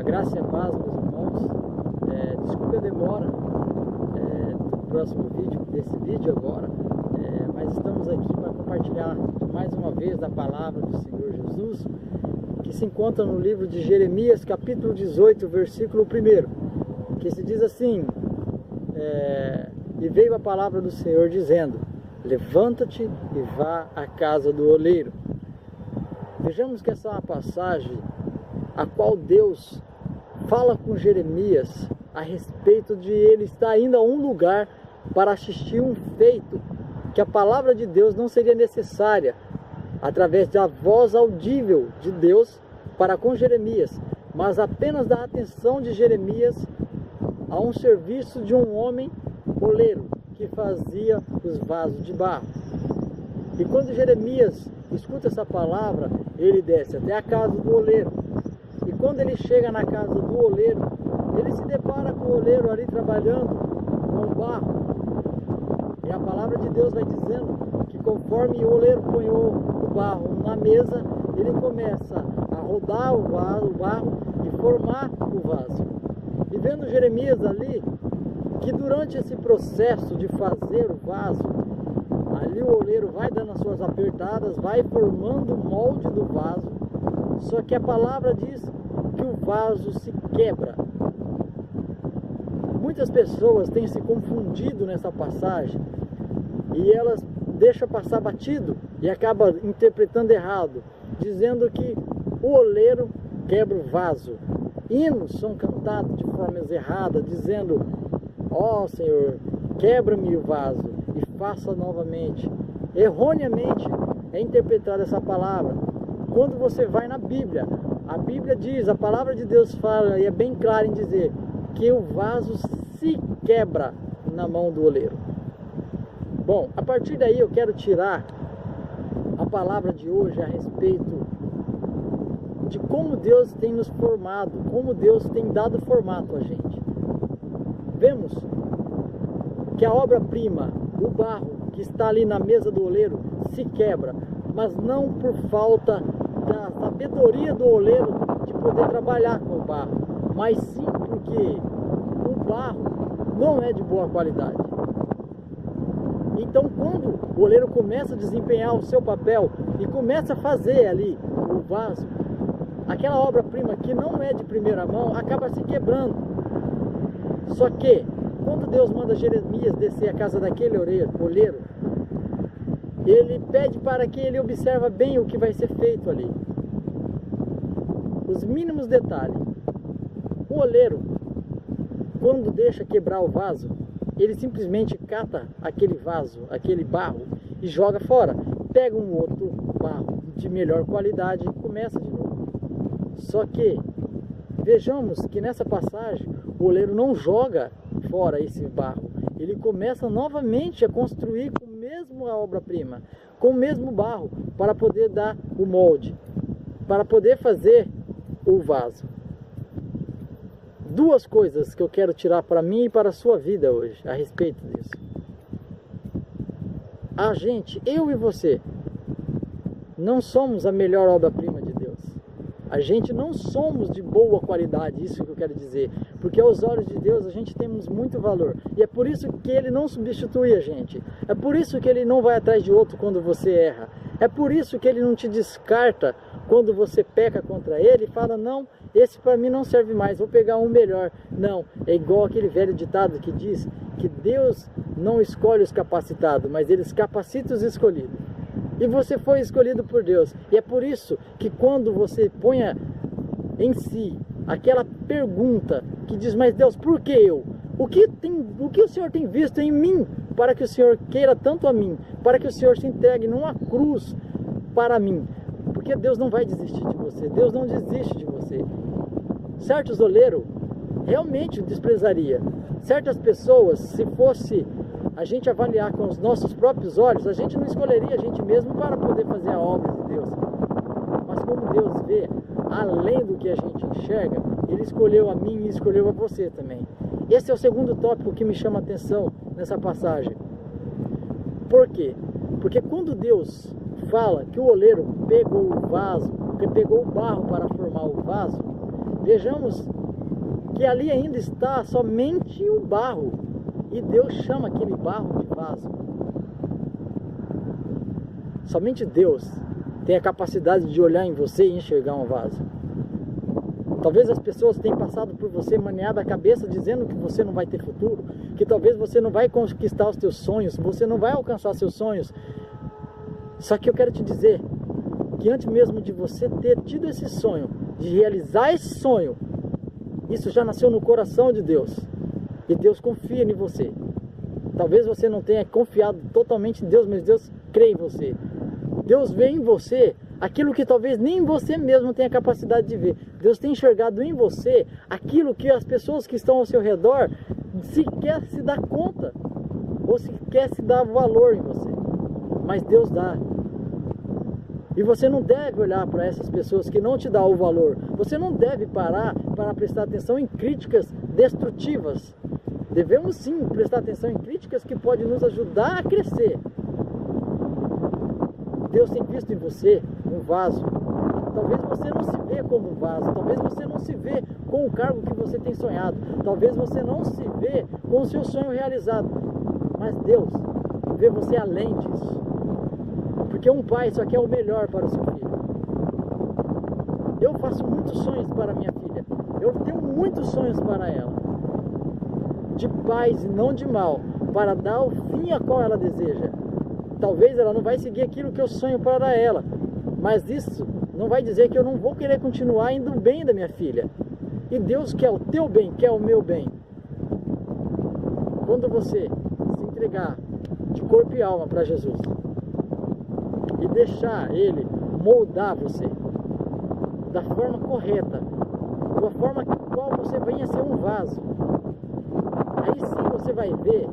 A graça e a paz, meus irmãos. Desculpe a demora do próximo vídeo, desse vídeo agora, mas estamos aqui para compartilhar mais uma vez da palavra do Senhor Jesus, que se encontra no livro de Jeremias, capítulo 18, versículo 1, que se diz assim: e veio a palavra do Senhor dizendo: levanta-te e vá à casa do oleiro. Vejamos que essa é uma passagem a qual Deus fala com Jeremias a respeito de ele estar indo a um lugar para assistir um feito, que a palavra de Deus não seria necessária através da voz audível de Deus para com Jeremias, mas apenas da atenção de Jeremias a um serviço de um homem oleiro que fazia os vasos de barro. E quando Jeremias escuta essa palavra, ele desce até a casa do oleiro. E quando ele chega na casa do oleiro, ele se depara com o oleiro ali trabalhando com o barro. E a palavra de Deus vai dizendo que conforme o oleiro põe o barro na mesa, ele começa a rodar o barro e formar o vaso. E vendo Jeremias ali, que durante esse processo de fazer o vaso, ali o oleiro vai dando as suas apertadas, vai formando o molde do vaso, só que a palavra diz que o vaso se quebra. Muitas pessoas têm se confundido nessa passagem e elas deixam passar batido e acabam interpretando errado, dizendo que o oleiro quebra o vaso. Hinos são cantados de formas erradas, dizendo: ó Senhor, quebra-me o vaso e faça novamente. Erroneamente é interpretada essa palavra. Quando você vai na Bíblia, a Bíblia diz, a palavra de Deus fala e é bem clara em dizer que o vaso se quebra na mão do oleiro. Bom, a partir daí eu quero tirar a palavra de hoje a respeito de como Deus tem nos formado, como Deus tem dado formato a gente. Vemos que a obra-prima, o barro que está ali na mesa do oleiro, se quebra, mas não por falta da sabedoria do oleiro de poder trabalhar com o barro, mas sim porque o barro não é de boa qualidade. Então, quando o oleiro começa a desempenhar o seu papel e começa a fazer ali o vaso, aquela obra-prima que não é de primeira mão acaba se quebrando. Só que quando Deus manda Jeremias descer à casa daquele oleiro, ele pede para que ele observe bem o que vai ser feito ali. Os mínimos detalhes. O oleiro, quando deixa quebrar o vaso, ele simplesmente cata aquele vaso, aquele barro e joga fora. Pega um outro barro de melhor qualidade e começa de novo. Só que vejamos que nessa passagem o oleiro não joga fora esse barro. Ele começa novamente a construir com a mesma obra-prima, com o mesmo barro, para poder dar o molde, para poder fazer o vaso. Duas coisas que eu quero tirar para mim e para a sua vida hoje, a respeito disso. A gente, eu e você, não somos a melhor obra-prima de Deus. A gente não somos de boa qualidade, isso que eu quero dizer. Porque aos olhos de Deus a gente temos muito valor. E é por isso que Ele não substitui a gente. É por isso que Ele não vai atrás de outro quando você erra. É por isso que Ele não te descarta quando você peca contra Ele e fala: não, esse para mim não serve mais, vou pegar um melhor. Não, é igual aquele velho ditado que diz que Deus não escolhe os capacitados, mas Ele capacita os escolhidos. E você foi escolhido por Deus. E é por isso que quando você ponha em si aquela pergunta que diz: mas Deus, por que eu? O que o Senhor tem visto em mim para que o Senhor queira tanto a mim? Para que o Senhor se entregue numa cruz para mim? Porque Deus não vai desistir de você. Deus não desiste de você. Certos oleiros realmente desprezaria. Certas pessoas, se fosse a gente avaliar com os nossos próprios olhos, a gente não escolheria a gente mesmo para poder fazer a obra de Deus. Mas como Deus vê além do que a gente enxerga, Ele escolheu a mim e escolheu a você também. Esse é o segundo tópico que me chama a atenção nessa passagem. Por quê? Porque quando Deus fala que o oleiro pegou o vaso, que pegou o barro para formar o vaso, vejamos que ali ainda está somente o barro, e Deus chama aquele barro de vaso. Somente Deus tem a capacidade de olhar em você e enxergar um vaso. Talvez as pessoas tenham passado por você maniado a cabeça dizendo que você não vai ter futuro, que talvez você não vai conquistar os teus sonhos, você não vai alcançar seus sonhos. Só que eu quero te dizer que antes mesmo de você ter tido esse sonho, de realizar esse sonho, isso já nasceu no coração de Deus. E Deus confia em você. Talvez você não tenha confiado totalmente em Deus, mas Deus crê em você. Deus vê em você aquilo que talvez nem você mesmo tenha capacidade de ver. Deus tem enxergado em você aquilo que as pessoas que estão ao seu redor sequer se dá conta, ou sequer se dá valor em você. Mas Deus dá. E você não deve olhar para essas pessoas que não te dão o valor. Você não deve parar para prestar atenção em críticas destrutivas. Devemos sim prestar atenção em críticas que podem nos ajudar a crescer. Deus tem visto em você um vaso. Talvez você não se vê como um vaso. Talvez você não se vê com o cargo que você tem sonhado. Talvez você não se vê com o seu sonho realizado. Mas Deus vê você além disso. Porque um pai só quer o melhor para o seu filho. Eu faço muitos sonhos para minha filha. Eu tenho muitos sonhos para ela. De paz e não de mal. Para dar o fim a qual ela deseja. Talvez ela não vai seguir aquilo que eu sonho para ela. Mas isso não vai dizer que eu não vou querer continuar indo bem da minha filha. E Deus quer o teu bem, quer o meu bem. Quando você se entregar de corpo e alma para Jesus e deixar Ele moldar você da forma correta, da forma qual você venha a ser um vaso, aí sim você vai ver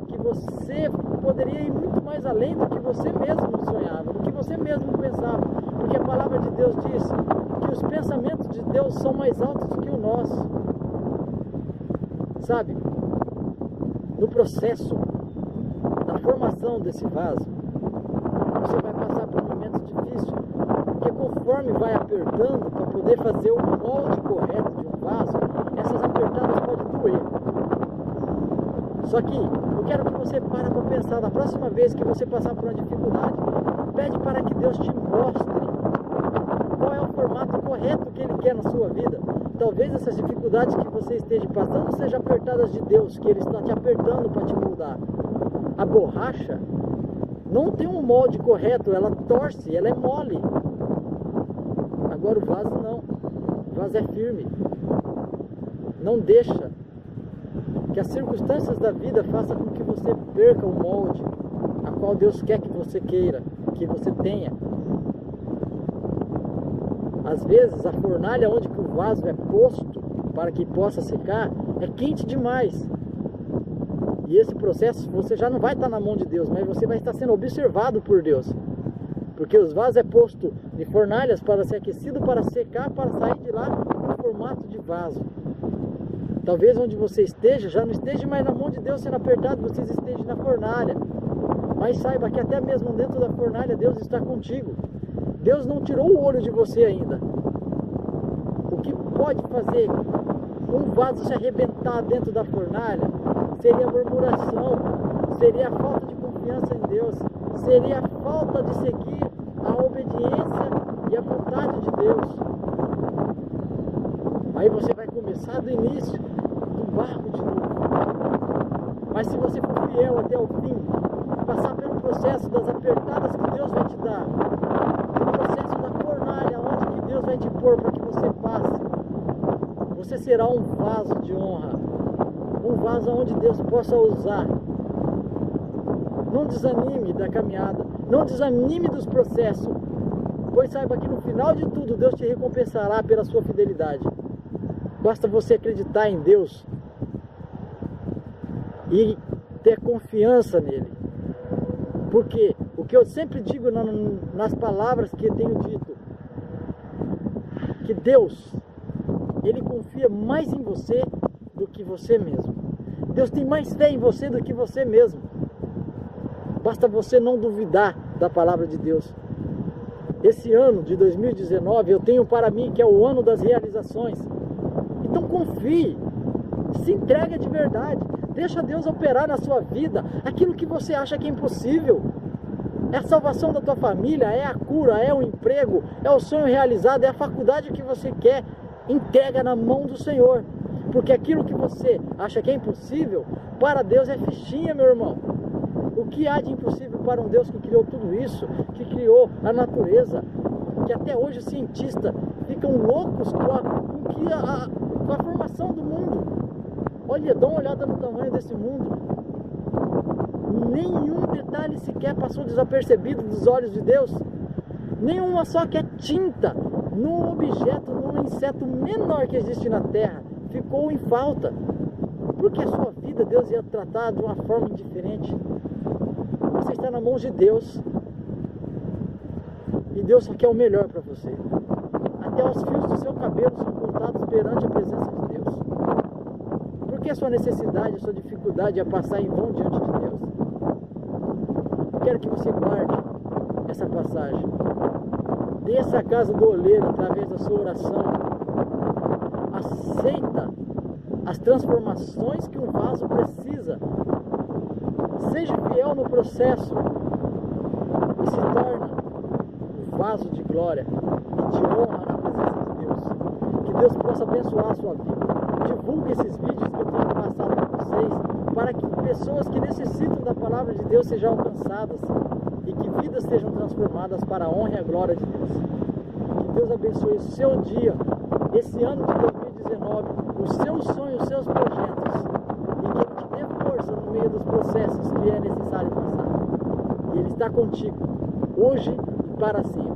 que você poderia ir muito mais além do que você mesmo sonhava, do que você mesmo pensava, porque a palavra de Deus diz que os pensamentos de Deus são mais altos do que o nosso. Sabe, no processo da formação desse vaso, você vai passar por momentos difíceis, porque conforme vai apertando para poder fazer o molde correto de um vaso, essas apertadas podem doer. Só que eu quero que você pare para pensar, na próxima vez que você passar por uma dificuldade, pede para que Deus te mostre qual é o formato correto que Ele quer na sua vida. Talvez essas dificuldades que você esteja passando sejam apertadas de Deus, que Ele está te apertando para te moldar. A borracha não tem um molde correto, ela torce, ela é mole. Agora o vaso não, o vaso é firme. Não deixa que as circunstâncias da vida façam com que você perca o molde a qual Deus quer que você queira, que você tenha. Às vezes a fornalha onde que o vaso é posto para que possa secar é quente demais. E esse processo você já não vai estar na mão de Deus, mas você vai estar sendo observado por Deus. Porque os vasos é posto de fornalhas para ser aquecido, para secar, para sair de lá no formato de vaso. Talvez onde você esteja, já não esteja mais na mão de Deus sendo apertado, você esteja na fornalha. Mas saiba que até mesmo dentro da fornalha Deus está contigo. Deus não tirou o olho de você ainda. O que pode fazer um vaso se arrebentar dentro da fornalha seria a murmuração, seria a falta de confiança em Deus, seria a falta de seguir a obediência e a vontade de Deus. Aí você vai começar do início, do barro de novo. Mas se você for fiel até o fim, passar pelo processo das apertadas que Deus vai te dar, o processo da fornalha onde que Deus vai te pôr para que você passe, você será um vaso de honra, um vaso onde Deus possa usar. Não desanime da caminhada, não desanime dos processos, pois saiba que no final de tudo Deus te recompensará pela sua fidelidade. Basta você acreditar em Deus e ter confiança nele. Porque o que eu sempre digo nas palavras que eu tenho dito, que Deus, Ele confia mais em você do que você mesmo. Deus tem mais fé em você do que você mesmo. Basta você não duvidar da palavra de Deus. Esse ano de 2019 eu tenho para mim que é o ano das realizações. Então confie, se entrega de verdade, deixa Deus operar na sua vida aquilo que você acha que é impossível. É a salvação da tua família, é a cura, é o emprego, é o sonho realizado, é a faculdade que você quer. Entrega na mão do Senhor, porque aquilo que você acha que é impossível, para Deus é fichinha, meu irmão. O que há de impossível para um Deus que criou tudo isso, que criou a natureza, que até hoje os cientistas ficam loucos com a formação do mundo. Olha, dá uma olhada no tamanho desse mundo. Nenhum detalhe sequer passou desapercebido dos olhos de Deus. Nenhuma só que é tinta no objeto, no inseto menor que existe na terra, ficou em falta. Porque a sua vida Deus ia tratar de uma forma diferente. Você está na mão de Deus. E Deus só quer o melhor para você. Até os fios do seu cabelo são contados perante a presença de Deus. Porque a sua necessidade, a sua dificuldade é passar em vão diante de Deus. Eu quero que você guarde essa passagem. Desça a casa do oleiro através da sua oração. Aceita as transformações que um vaso precisa. Seja fiel no processo e se torna um vaso de glória e de honra na presença de Deus. Que Deus possa abençoar a sua vida. Divulgue esses vídeos que eu tenho passado para vocês, para que pessoas que necessitam da palavra de Deus sejam alcançadas e que vidas sejam transformadas para a honra e a glória de Deus. Que Deus abençoe o seu dia, esse ano de 2019, os seus sonhos, os seus projetos, e que Ele te dê força no meio dos processos que é necessário passar. E Ele está contigo, hoje e para sempre.